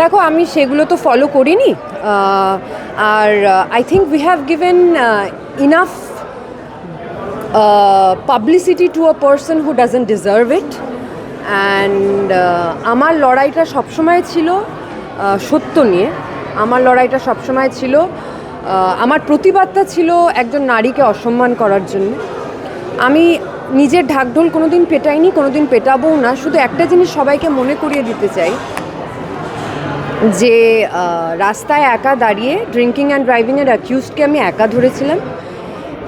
দেখো আমি সেগুলো তো ফলো করিনি, আর I think we have given enough publicity to a person who doesn't deserve it. And আমার লড়াইটা সবসময় ছিল সত্য নিয়ে। আমার লড়াইটা সবসময় ছিল, আমার প্রতিবাদটা ছিল একজন নারীকে অসম্মান করার জন্য। আমি নিজের ঢাকঢোল কোনো দিন পেটাইনি, কোনো দিন পেটাবও না। শুধু একটা জিনিস সবাইকে মনে করিয়ে দিতে চাই যে রাস্তায় একা দাঁড়িয়ে ড্রিঙ্কিং অ্যান্ড ড্রাইভিংয়ের অ্যাকিউজডকে আমি একা ধরেছিলাম।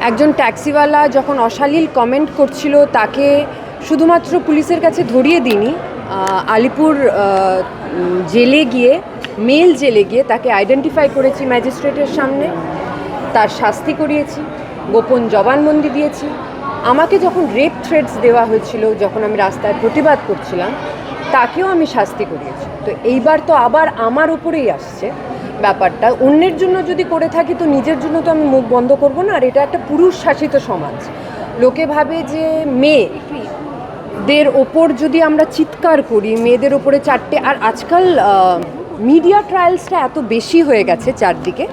একজন ট্যাক্সিওয়ালা যখন অশালীল কমেন্ট করছিল তাকে শুধুমাত্র পুলিশের কাছে ধরিয়ে দিইনি, আলিপুর জেলে গিয়ে, মেল জেলে গিয়ে তাকে আইডেন্টিফাই করেছি ম্যাজিস্ট্রেটের সামনে, তার শাস্তি করিয়েছি, গোপন জবানবন্দি দিয়েছি। আমাকে যখন রেপ থ্রেটস দেওয়া হয়েছিল, যখন আমি রাস্তায় প্রতিবাদ করছিলাম, তাকেও আমি শাস্তি করিয়েছি। তো এইবার তো আবার আমার উপরেই আসছে ব্যাপারটা। অন্যের জন্য যদি করে থাকি তো নিজের জন্য তো আমি মুখ বন্ধ করব না। আর এটা একটা পুরুষ শাসিত সমাজ। লোকে ভাবে যে মেয়েদের ওপর যদি আমরা চিৎকার করি, মেয়েদের ওপরে চারটে, আর আজকাল মিডিয়া ট্রায়ালসটা এত বেশি হয়ে গেছে চারদিকে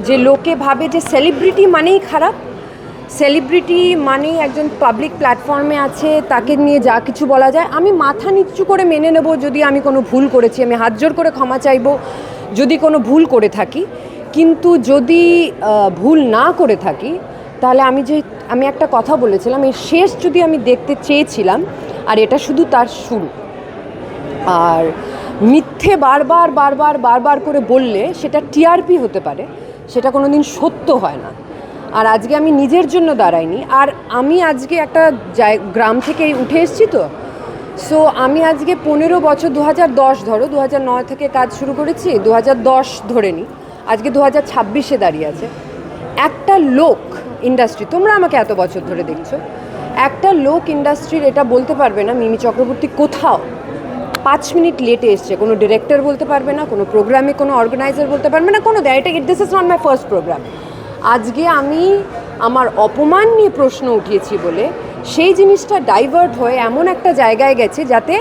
যে লোকে ভাবে যে সেলিব্রিটি মানেই খারাপ, সেলিব্রিটি মানেই একজন পাবলিক প্ল্যাটফর্মে আছে, তাকে নিয়ে যা কিছু বলা যায়। আমি মাথা নিচু করে মেনে নেব যদি আমি কোনো ভুল করেছি, আমি হাত জোর করে ক্ষমা চাইব যদি কোনো ভুল করে থাকি। কিন্তু যদি ভুল না করে থাকি তাহলে আমি একটা কথা বলেছিলাম, এই শেষ যদি আমি দেখতে চেয়েছিলাম, আর এটা শুধু তার শুরু। আর মিথ্যে বারবার বারবার বারবার করে বললে সেটা টিআরপি হতে পারে, সেটা কোনো দিন সত্য হয় না। আর আজকে আমি নিজের জন্য দাঁড়াইনি, আর আমি আজকে একটা গ্রাম থেকে উঠে এসেছি তো, সো আমি আজকে 15 বছর, 2010 ধরো, 2009 থেকে কাজ শুরু করেছি, 2010 ধরে নিই, আজকে 2026-এ দাঁড়িয়ে আছে। একটা লোক ইন্ডাস্ট্রি, তোমরা আমাকে এত বছর ধরে দেখছো, একটা লোক ইন্ডাস্ট্রির এটা বলতে পারবে না মিমি চক্রবর্তী কোথাও 5 মিনিট লেটে এসছে। কোনো ডিরেক্টর বলতে পারবে না, কোনো প্রোগ্রামে কোনো অর্গানাইজার বলতে পারবে না, কোনো this is not my first program. আজকে আমি আমার অপমান নিয়ে প্রশ্ন উঠিয়েছি বলে সেই জিনিসটা ডাইভার্ট হয়ে এমন একটা জায়গায় গেছে যাতে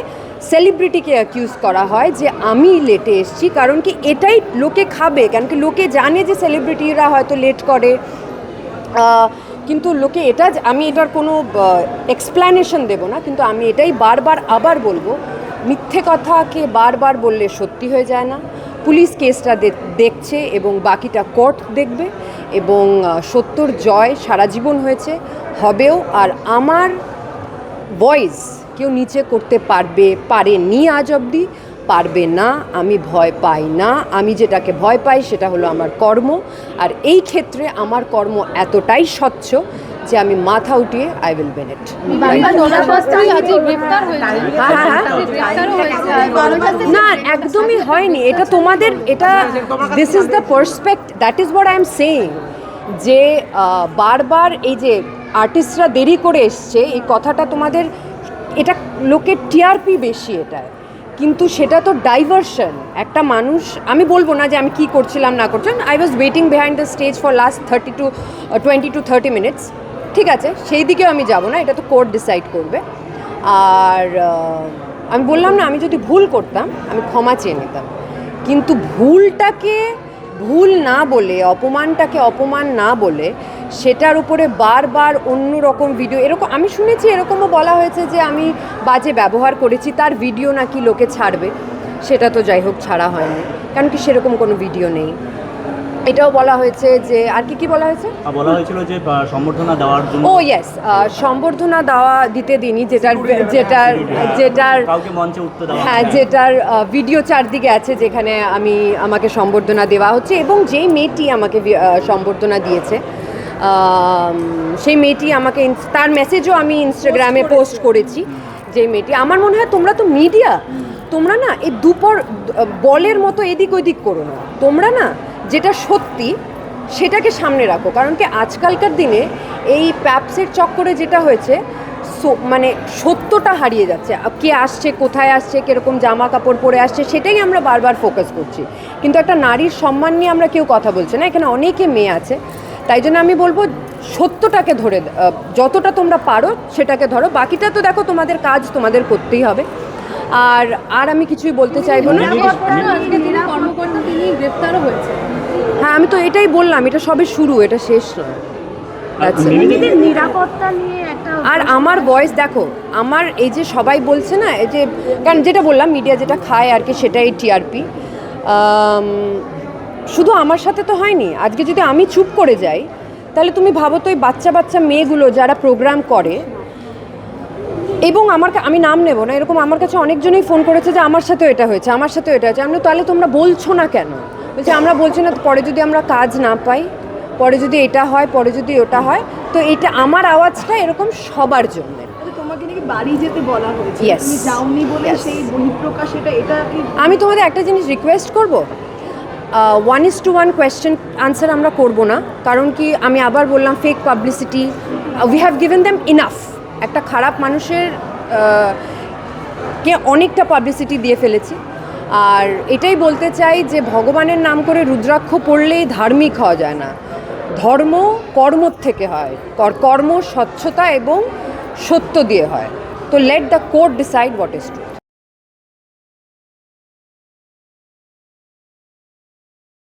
সেলিব্রিটিকে অ্যাকিউজ করা হয় যে আমি লেটে এসেছি। কারণ কি এটাই লোকে খাবে, কারণ কি লোকে জানে যে সেলিব্রিটিরা হয়তো লেট করে, কিন্তু লোকে এটা, আমি এটার কোনো এক্সপ্ল্যানেশন দেব না, কিন্তু আমি এটাই বারবার আবার বলবো, মিথ্যে কথাকে বারবার বললে সত্যি হয়ে যায় না। পুলিশ কেসটা দেখছে এবং বাকিটা কোর্ট দেখবে, এবং সত্যর জয় সারা জীবন হয়েছে, হবেও। আর আমার ভয়েস কেউ নিচে করতে পারেনি আজ অবধি, পারবে না। আমি ভয় পাই না। আমি যেটাকে ভয় পাই সেটা হলো আমার কর্ম, আর এই ক্ষেত্রে আমার কর্ম এতটাই স্বচ্ছ যে আমি মাথা উঠিয়ে আই উইল উইন ইট। না, একদমই হয়নি। এটা তোমাদের, এটা this is the perspective, that is what I am saying, যে বারবার এই যে আর্টিস্টরা দেরি করে এসছে এই কথাটা তোমাদের, এটা লোকের টিআরপি বেশি এটায়, কিন্তু সেটা তো ডাইভারশন। একটা মানুষ, আমি বলবো না যে আমি কী করছিলাম না করছিলাম, I was waiting behind the stage for last 20 to 30 minutes, ঠিক আছে, সেই দিকেও আমি যাব না, এটা তো কোর্ট ডিসাইড করবে। আর আমি বললাম না, আমি যদি ভুল করতাম আমি ক্ষমা চেয়ে নিতাম, কিন্তু ভুলটাকে ভুল না বলে, অপমানটাকে অপমান না বলে, সেটার উপরে বারবার অন্য রকম ভিডিও, এরকম আমি শুনেছি, এরকমও বলা হয়েছে যে আমি বাজে ব্যবহার করেছি, তার ভিডিও নাকি লোকে ছাড়বে। সেটা তো যাই হোক ছাড়া হয়নি, কারণ কি সেরকম কোনো ভিডিও নেই। এটাও বলা হয়েছে যে, আর কি বলা হয়েছে, বলা হয়েছিল যে সম্বর্ধনা দেওয়ার জন্য, ও ইয়েস, সম্বর্ধনা দিতে দিনই, যেটার কাউকে মঞ্চে উঠতে দেওয়া, হ্যাঁ, যেটার ভিডিও চারদিকে আছে, যেখানে আমাকে সম্বর্ধনা দেওয়া হচ্ছে, এবং যেই মেয়েটি আমাকে সম্বর্ধনা দিয়েছে সেই মেয়েটি আমাকে, তার মেসেজও আমি ইনস্টাগ্রামে পোস্ট করেছি। যে মেয়েটি, আমার মনে হয় তোমরা তো মিডিয়া, তোমরা না এই বলের মতো এদিক ওইদিক করো না, তোমরা না যেটা সত্যি সেটাকে সামনে রাখো। কারণ কি আজকালকার দিনে এই প্যাপসের চক্করে যেটা হয়েছে, মানে সত্যটা হারিয়ে যাচ্ছে। কে আসছে, কোথায় আসছে, কীরকম জামা কাপড় পরে আসছে, সেটাই আমরা বারবার ফোকাস করছি, কিন্তু একটা নারীর সম্মান নিয়ে আমরা কেউ কথা বলছি না। এখানে অনেকে মেয়ে আছে, তাই জন্য আমি বলবো সত্যটাকে ধরে, যতটা তোমরা পারো সেটাকে ধরো, বাকিটা তো দেখো তোমাদের কাজ তোমাদের করতেই হবে। আর আর আমি কিছুই বলতে চাইবো না। কর্মকর্তা তিনি গ্রেফতারও হয়েছে। হ্যাঁ, আমি তো এটাই বললাম, এটা সবে শুরু, এটা শেষ নয়। That's it. এমনিতে নিরাপত্তা নিয়ে একটা আর আমার ভয়েস দেখো, আমার এই যে সবাই বলছে না, এই যে কারণ যেটা বললাম মিডিয়া যেটা খায় আর কি সেটাই টিআরপি। শুধু আমার সাথে তো হয়নি, আজকে যদি আমি চুপ করে যাই তাহলে তুমি ভাবো তো এই বাচ্চা বাচ্চা মেয়েগুলো যারা প্রোগ্রাম করে, এবং আমি নাম নেব না, এরকম আমার কাছে অনেকজনই ফোন করেছে যে আমার সাথেও এটা হয়েছে, আমার সাথেও এটা হয়েছে। আমি তাহলে তোমরা বলছো না কেন? বলছে আমরা বলছি না, পরে যদি আমরা কাজ না পাই, পরে যদি এটা হয়, পরে যদি ওটা হয়, তো এটা আমার আওয়াজটা এরকম সবার জন্য। তোমাকে নাকি বাড়ি যেতে বলা হয়েছে, Yes. তুমি যাওনি বলে Yes. সেই বহিঃপ্রকাশ, এটা কি? আমি তোমাদের একটা জিনিস রিকোয়েস্ট করব, 1:1 কোয়েশ্চেন আনসার আমরা করব না, কারণ কি আমি আবার বললাম fake publicity, we have given them enough. একটা খারাপ মানুষের কে অনেকটা পাবলিসিটি দিয়ে ফেলেছি। আর এটাই বলতে চাই যে ভগবানের নাম করে রুদ্রাক্ষ পড়লেই ধার্মিক হওয়া যায় না, ধর্ম কর্মর থেকে হয়, কর্ম স্বচ্ছতা এবং সত্য দিয়ে হয়। তো let the court decide what is true.